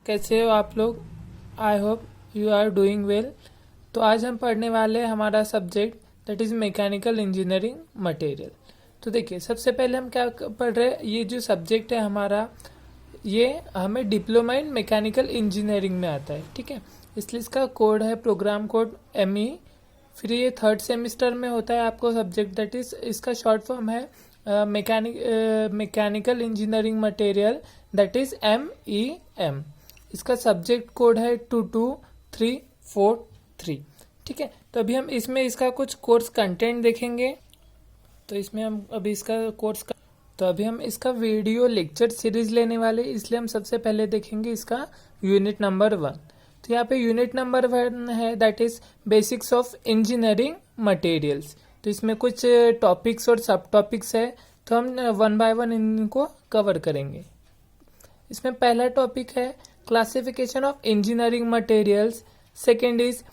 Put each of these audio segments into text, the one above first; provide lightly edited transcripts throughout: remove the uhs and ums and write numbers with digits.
कैसे हो आप लोग। I hope you are doing well. तो आज हम पढ़ने वाले हैं हमारा subject that is mechanical engineering material. तो देखिए, सबसे पहले हम क्या पढ़ रहे हैं, ये जो सब्जेक्ट है हमारा, ये हमें डिप्लोमा इन मैकेनिकल इंजीनियरिंग में आता है। ठीक है, इसलिए इसका कोड है प्रोग्राम कोड ME। फिर ये थर्ड सेमिस्टर में होता है आपको सब्जेक्ट, दैट इज़ इसका शॉर्ट फॉर्म है mechanical engineering material, that is MEM। इसका सब्जेक्ट कोड है 22343। ठीक है, तो अभी हम इसमें इसका कुछ कोर्स कंटेंट देखेंगे। तो इसमें हम अभी इसका कोर्स का तो अभी हम इसका वीडियो लेक्चर सीरीज लेने वाले, इसलिए हम सबसे पहले देखेंगे इसका यूनिट नंबर 1। तो यहाँ पे यूनिट नंबर 1 है, that is basics of engineering materials. तो इसमें कुछ टॉपिक्स और सब टॉपिक्स है, तो हम 1 बाय 1 इनको कवर करेंगे। इसमें पहला टॉपिक है classification of engineering materials. Second is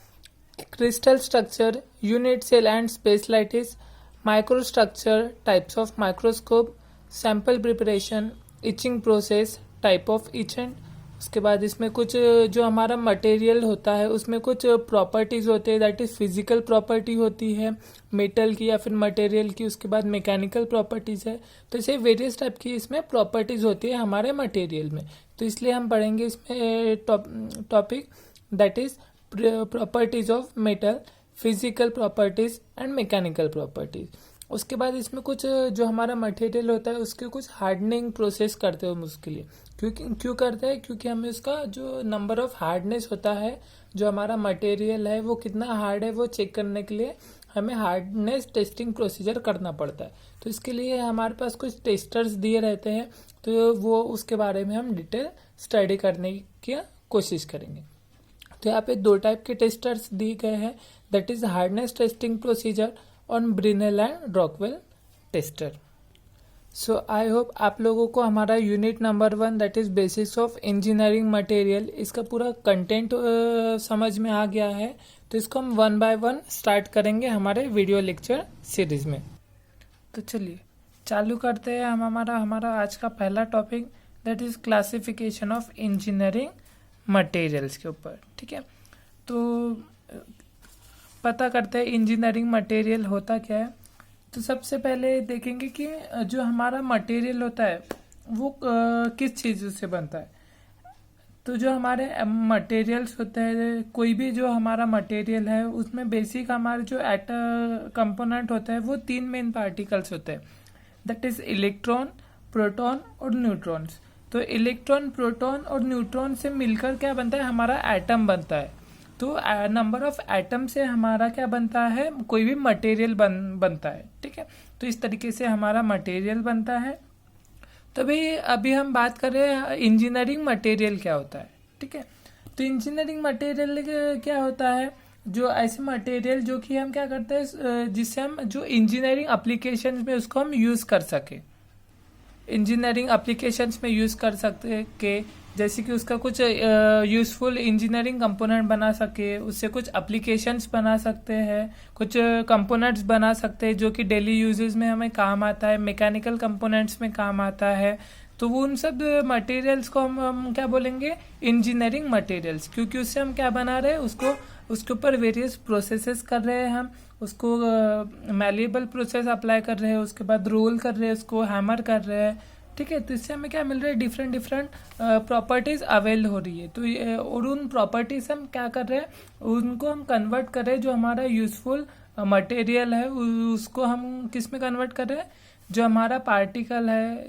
crystal structure, unit cell and specialities, microstructure, types of microscope, sample preparation, etching process, type of etchant. उसके बाद इसमें कुछ जो हमारा मटेरियल होता है उसमें कुछ प्रॉपर्टीज़ होते हैं, दैट इज़ फिजिकल प्रॉपर्टी होती है मेटल की या फिर मटेरियल की। उसके बाद मैकेनिकल प्रॉपर्टीज़ है। तो इसे वेरियस टाइप की इसमें प्रॉपर्टीज़ होती है हमारे मटेरियल में। तो इसलिए हम पढ़ेंगे इसमें topic that is properties of metal, physical properties and mechanical properties. उसके बाद इसमें कुछ जो हमारा मटेरियल होता है उसके कुछ हार्डनिंग प्रोसेस करते हैं हम उसके लिए। क्यों करते हैं? क्योंकि हमें उसका जो नंबर ऑफ हार्डनेस होता है, जो हमारा मटेरियल है वो कितना हार्ड है वो चेक करने के लिए हमें हार्डनेस टेस्टिंग प्रोसीजर करना पड़ता है। तो इसके लिए हमारे पास कुछ टेस्टर्स दिए रहते हैं, तो वो उसके बारे में हम डिटेल स्टडी करने की कोशिश करेंगे। तो यहाँ पे 2 टाइप के टेस्टर्स दिए गए हैं, that is hardness testing procedure on Brinell and Rockwell tester. So I hope आप लोगों को हमारा unit number 1 that is basics of engineering material, इसका पूरा कंटेंट समझ में आ गया है। तो इसको हम 1 बाय 1 स्टार्ट करेंगे हमारे वीडियो लेक्चर सीरीज में। तो चलिए चालू करते हैं हम हमारा आज का पहला topic, that is classification of engineering materials के ऊपर। ठीक है, तो पता करते हैं इंजीनियरिंग मटेरियल होता क्या है। तो सबसे पहले देखेंगे कि जो हमारा मटेरियल होता है वो किस चीज़ से बनता है। तो जो हमारे मटेरियल्स होते हैं, कोई भी जो हमारा मटेरियल है उसमें बेसिक हमारे जो कंपोनेंट होता है वो 3 मेन पार्टिकल्स होते हैं, दैट इज इलेक्ट्रॉन, प्रोटॉन और न्यूट्रॉन्स। तो इलेक्ट्रॉन, प्रोटॉन और न्यूट्रॉन से मिलकर क्या बनता है, हमारा एटम बनता है। तो नंबर ऑफ एटम से हमारा क्या बनता है, कोई भी मटेरियल बनता है। ठीक है, तो इस तरीके से हमारा मटेरियल बनता है। तो अभी हम बात कर रहे हैं इंजीनियरिंग मटेरियल क्या होता है। ठीक है, तो इंजीनियरिंग मटेरियल क्या होता है, जो ऐसे मटेरियल जो कि हम क्या करते हैं, जिससे हम जो इंजीनियरिंग एप्लीकेशंस में उसको हम यूज़ कर सके, इंजीनियरिंग एप्लीकेशंस में यूज़ कर सकते के, जैसे कि उसका कुछ यूज़फुल इंजीनियरिंग कंपोनेंट बना सके, उससे कुछ एप्लीकेशंस बना सकते हैं, कुछ कंपोनेंट्स बना सकते हैं जो कि डेली यूजेस में हमें काम आता है, मैकेनिकल कंपोनेंट्स में काम आता है। तो वो उन सब मटेरियल्स को हम क्या बोलेंगे, इंजीनियरिंग मटेरियल्स, क्योंकि उससे हम क्या बना रहे हैं, उसके ऊपर वेरियस प्रोसेसेस कर रहे हैं, हम उसको मैलिएबल प्रोसेस अप्लाई कर रहे हैं, उसके बाद रोल कर रहे हैं, उसको हैमर कर रहे हैं। ठीक है, तो इससे हमें क्या मिल रहा है, डिफरेंट प्रॉपर्टीज अवेल हो रही है। तो और उन प्रॉपर्टीज हम क्या कर रहे हैं, उनको हम कन्वर्ट कर रहे हैं, जो हमारा यूजफुल मटेरियल है उसको हम किस में कन्वर्ट कर रहे हैं, जो हमारा पार्टिकल है,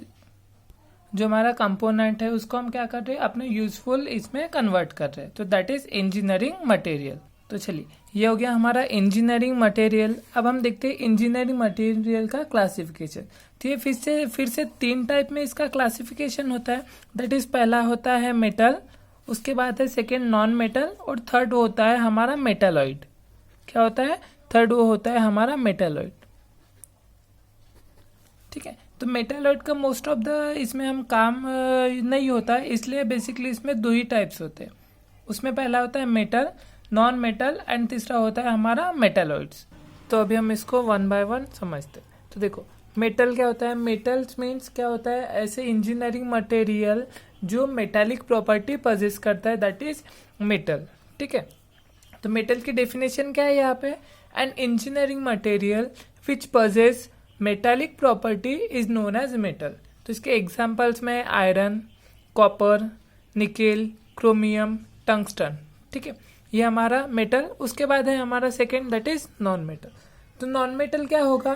जो हमारा कंपोनेंट है उसको हम क्या कर रहे हैं, अपने यूजफुल इसमें कन्वर्ट कर रहे हैं। तो दैट इज इंजीनियरिंग मटेरियल। तो चलिए, ये हो गया हमारा इंजीनियरिंग मटेरियल। अब हम देखते हैं इंजीनियरिंग मटेरियल का क्लासिफिकेशन। तो ये फिर से 3 टाइप में इसका क्लासिफिकेशन होता है, दैट इज पहला होता है मेटल, उसके बाद है सेकेंड नॉन मेटल, और थर्ड होता है हमारा मेटालॉइड। क्या होता है, थर्ड वो होता है हमारा मेटालॉइड। ठीक है, तो मेटालॉइड का मोस्ट ऑफ द इसमें हम काम नहीं होता है, इसलिए बेसिकली इसमें 2 ही टाइप्स होते हैं। उसमें पहला होता है मेटल, नॉन मेटल, एंड तीसरा होता है हमारा मेटालॉइड्स। तो अभी हम इसको 1 बाय 1 समझते हैं। तो देखो, मेटल क्या होता है, मेटल्स मीन्स क्या होता है, ऐसे इंजीनियरिंग मटेरियल जो मेटालिक प्रॉपर्टी पजेस करता है, दैट इज मेटल। ठीक है, तो मेटल की डेफिनेशन क्या है यहाँ पे, an engineering material which possess metallic property is known as metal. तो इसके एग्जाम्पल्स में iron, copper, nickel, chromium, tungsten. ठीक है, ये हमारा मेटल। उसके बाद है हमारा second, that is non metal. तो नॉन मेटल क्या होगा,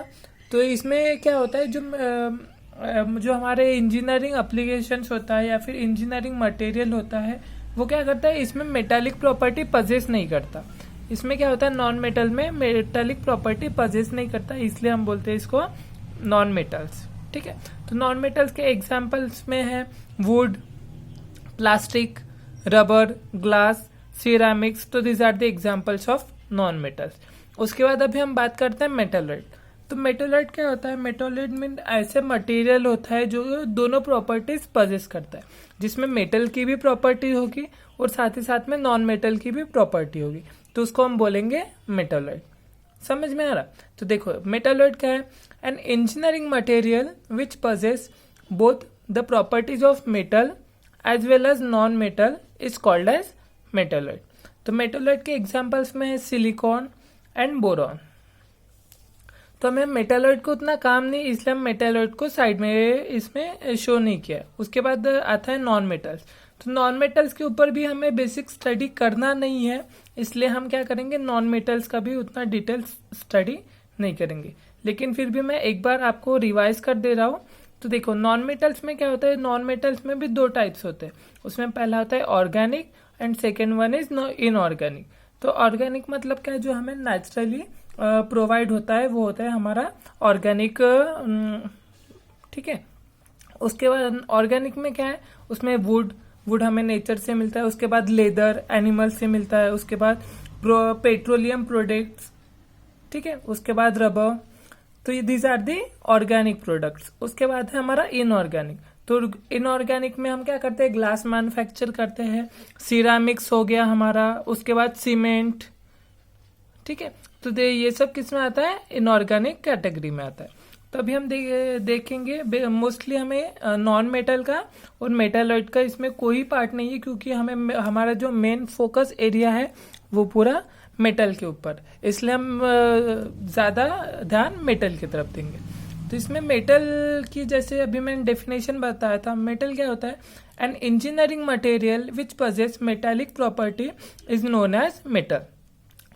तो इसमें क्या होता है, जो हमारे इंजीनियरिंग एप्लीकेशंस होता है या फिर इंजीनियरिंग मटेरियल होता है, वो क्या करता है, इसमें मेटालिक प्रॉपर्टी पजेस नहीं करता। इसमें क्या होता है, नॉन मेटल में मेटालिक प्रॉपर्टी पजेस नहीं करता, इसलिए हम बोलते हैं इसको नॉन मेटल्स। ठीक है, तो नॉन मेटल्स के एग्जाम्पल्स में है wood, plastic, rubber, glass, ceramics. तो this are the examples of non metals. उसके बाद अभी हम बात करते हैं मेटलॉइड। तो मेटलॉइड क्या होता है, मेटलॉइड मीन ऐसे मटेरियल होता है जो दोनों प्रॉपर्टीज पजेस करता है, जिसमें मेटल की भी प्रॉपर्टी होगी और साथ ही साथ में नॉन मेटल की भी प्रॉपर्टी होगी, तो उसको हम बोलेंगे मेटलॉइड। समझ में आ रहा, तो देखो मेटलॉइड क्या है, an engineering material which possess both the properties of metal as well as non metal is called as metalloid. तो मेटलॉइड के एग्जाम्पल्स में है सिलिकॉन एंड बोरॉन। तो हमें मेटलॉइड को उतना काम नहीं, इसलिए हम मेटलॉइड को साइड में इसमें शो नहीं किया। उसके बाद आता है नॉन मेटल्स। तो नॉन मेटल्स के ऊपर भी हमें बेसिक स्टडी करना नहीं है, इसलिए हम क्या करेंगे, नॉन मेटल्स का भी उतना डिटेल्स स्टडी नहीं करेंगे। लेकिन फिर भी मैं एक बार आपको रिवाइज कर दे रहा हूँ। तो देखो नॉन मेटल्स में क्या होता है, नॉन मेटल्स में भी दो टाइप्स होते हैं। उसमें पहला होता है organic and second one is inorganic. तो ऑर्गेनिक मतलब क्या है, जो हमें नेचुरली प्रोवाइड होता है, वो होता है हमारा ऑर्गेनिक। ठीक है, उसके बाद ऑर्गेनिक में क्या है, उसमें वुड हमें नेचर से मिलता है, उसके बाद लेदर एनिमल से मिलता है, उसके बाद पेट्रोलियम प्रोडक्ट्स। ठीक है, उसके बाद रबर। तो ये these are the organic products. उसके बाद है हमारा इनऑर्गेनिक। तो इनऑर्गेनिक में हम क्या करते हैं, ग्लास मैन्युफैक्चर करते हैं, सिरामिक्स हो गया हमारा, उसके बाद सीमेंट। ठीक है, तो ये सब किस में आता है, इनऑर्गेनिक कैटेगरी में आता है। तो अभी हम देखेंगे मोस्टली हमें नॉन मेटल का और मेटलॉइड का इसमें कोई पार्ट नहीं है, क्योंकि हमें हमारा जो मेन फोकस एरिया है वो पूरा मेटल के ऊपर, इसलिए हम ज्यादा ध्यान मेटल की तरफ देंगे। तो इसमें मेटल की जैसे अभी मैंने डेफिनेशन बताया था, मेटल क्या होता है, an engineering material which possess metallic property is known as metal.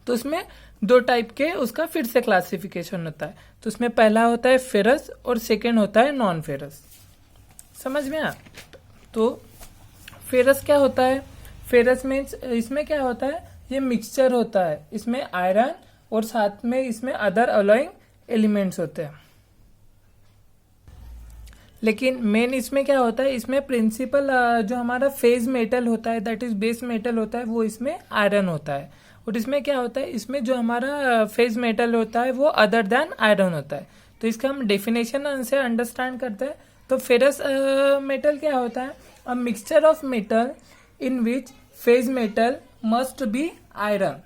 तो उसमें दो टाइप के उसका फिर से क्लासिफिकेशन होता है। तो उसमें पहला होता है फेरस और सेकेंड होता है नॉन फेरस। समझ में आ, तो फेरस क्या होता है, फेरस मीन्स इसमें क्या होता है, ये मिक्सचर होता है, इसमें आयरन और साथ में इसमें अदर अलॉइंग एलिमेंट्स होते हैं। लेकिन मेन इसमें क्या होता है, इसमें प्रिंसिपल जो हमारा फेज मेटल होता है, दैट इज बेस मेटल होता है, वो इसमें आयरन होता है। और इसमें क्या होता है, इसमें जो हमारा फेज मेटल होता है वो अदर देन आयरन होता है। तो इसका हम डेफिनेशन से अंडरस्टैंड करते हैं। तो फेरस मेटल क्या होता है, a mixture of metal in which phase metal must be iron.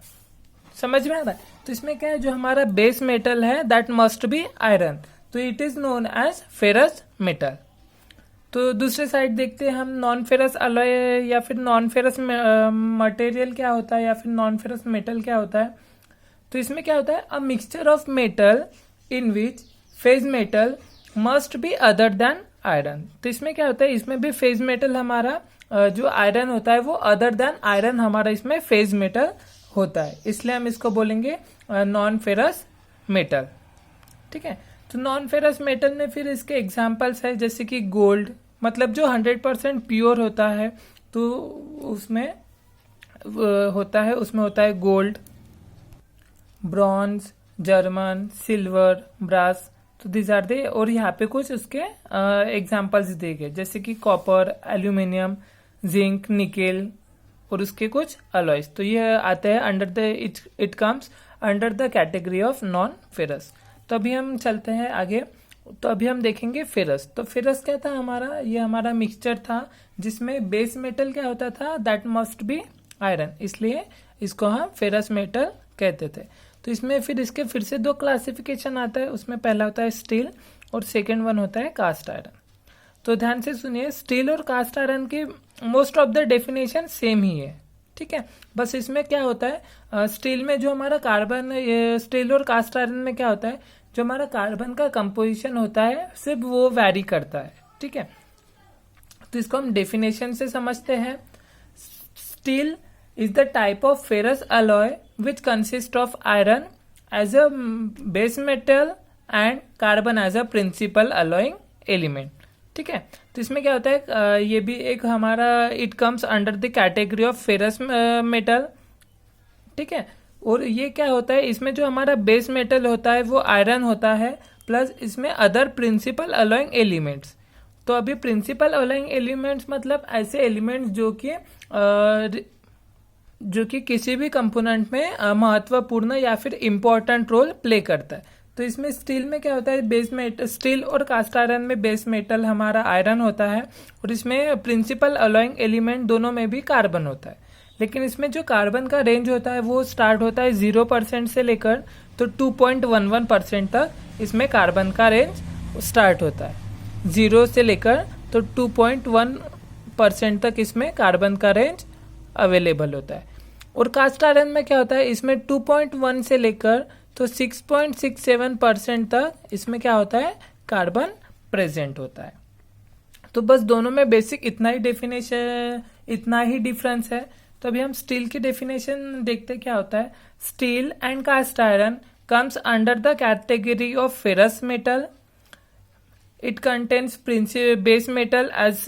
समझ में आ रहा है, तो इसमें क्या है, जो हमारा बेस मेटल है दैट मस्ट बी आयरन, तो it is known as ferrous metal. तो दूसरे साइड देखते हैं हम नॉन फेरस अलॉय या फिर नॉन फेरस मटेरियल क्या होता है या फिर नॉन फेरस मेटल क्या होता है। तो इसमें क्या होता है, a mixture of metal in which phase metal must be other than iron. तो इसमें क्या होता है, इसमें भी फेज मेटल हमारा जो आयरन होता है वो अदर देन आयरन हमारा इसमें फेज मेटल होता है, इसलिए हम इसको बोलेंगे नॉन फेरस मेटल। ठीक है, तो नॉन फेरस मेटल में फिर इसके एग्जाम्पल्स है, जैसे कि गोल्ड, मतलब जो 100% प्योर होता है, तो उसमें होता है gold, bronze, German, silver, brass. तो दिस आर दे, और यहाँ पे कुछ उसके एग्जाम्पल्स दिए गए, जैसे कि कॉपर, एल्यूमिनियम, जिंक, निकेल और उसके कुछ अलॉयज। तो ये आते हैं under the it comes under the category of non ferrous. तो अभी हम चलते हैं आगे। तो अभी हम देखेंगे फेरस। तो फेरस क्या था हमारा, ये हमारा मिक्सचर था जिसमें बेस मेटल क्या होता था, दैट मस्ट बी आयरन, इसलिए इसको हम फेरस मेटल कहते थे। तो इसमें फिर इसके फिर से दो क्लासिफिकेशन आता है, उसमें पहला होता है स्टील और सेकेंड वन होता है कास्ट आयरन। तो ध्यान से सुनिए, स्टील और कास्ट आयरन की most of the definition same ही है, ठीक है। बस इसमें क्या होता है, स्टील में जो हमारा कार्बन, स्टील और कास्ट आयरन में क्या होता है, जो हमारा कार्बन का कंपोजिशन होता है सिर्फ वो वैरी करता है, ठीक है। तो इसको हम डेफिनेशन से समझते हैं। Steel is the type of ferrous alloy which consist of iron as a base metal and carbon as a principal alloying element, ठीक है। तो इसमें क्या होता है, ये भी एक हमारा it comes under the category of ferrous metal, ठीक है। और ये क्या होता है, इसमें जो हमारा बेस मेटल होता है वो आयरन होता है, प्लस इसमें अदर प्रिंसिपल अलॉइंग एलिमेंट्स। तो अभी प्रिंसिपल अलॉइंग एलिमेंट्स मतलब ऐसे एलिमेंट्स जो कि किसी भी कंपोनेंट में महत्वपूर्ण या फिर इम्पोर्टेंट रोल प्ले करता है। तो इसमें स्टील में क्या होता है, बेस मेटल, स्टील और कास्ट आयरन में बेस मेटल हमारा आयरन होता है, और इसमें प्रिंसिपल अलॉइंग एलिमेंट दोनों में भी कार्बन होता है। लेकिन इसमें जो कार्बन का रेंज होता है वो स्टार्ट होता है 0% से लेकर तो 2.11% तक इसमें कार्बन का रेंज स्टार्ट होता है। 0 से लेकर तो 2.1% तक इसमें कार्बन का रेंज अवेलेबल होता है। और कास्ट आयरन में क्या होता है, इसमें 2.1 से लेकर तो 6.67% तक इसमें क्या होता है, कार्बन प्रेजेंट होता है। तो बस दोनों में बेसिक इतना ही डेफिनेशन, इतना ही डिफरेंस है। तो अभी हम स्टील की डेफिनेशन देखते क्या होता है। Steel and cast iron comes under the category of ferrous metal. It contains base metal as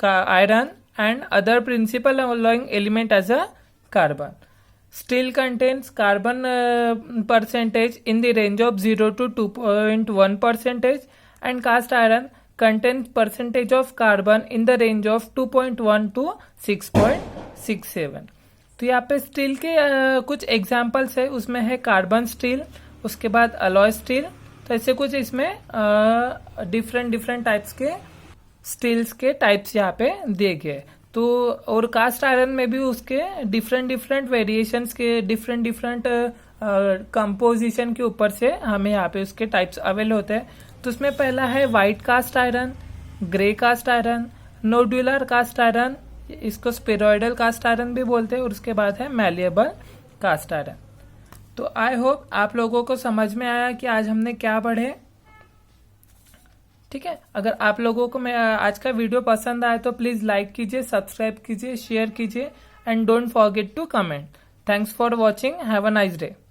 iron and other principal alloying element as a carbon. Steel contains carbon percentage in the range of 0 to 2.1%, and cast iron contains percentage of carbon in the range of 2.1 to 6.67. तो यहाँ पे steel के कुछ examples है, उसमें है carbon steel, उसके बाद अलॉय स्टील। तो ऐसे कुछ इसमें डिफरेंट टाइप्स के स्टील्स के टाइप्स यहाँ पे दिए गए। तो और कास्ट आयरन में भी उसके डिफरेंट वेरिएशंस के डिफरेंट कंपोजिशन के ऊपर से हमें यहाँ पे उसके टाइप्स अवेल होते हैं। तो उसमें पहला है white cast iron, grey cast iron, nodular cast iron, इसको स्पेरॉइडल कास्ट आयरन भी बोलते हैं, और उसके बाद है मैलिएबल कास्ट आयरन। तो आई होप आप लोगों को समझ में आया कि आज हमने क्या पढ़े, ठीक है। अगर आप लोगों को मैं आज का वीडियो पसंद आए तो प्लीज लाइक कीजिए, सब्सक्राइब कीजिए, शेयर कीजिए, and don't forget to comment. Thanks for watching, have a nice day.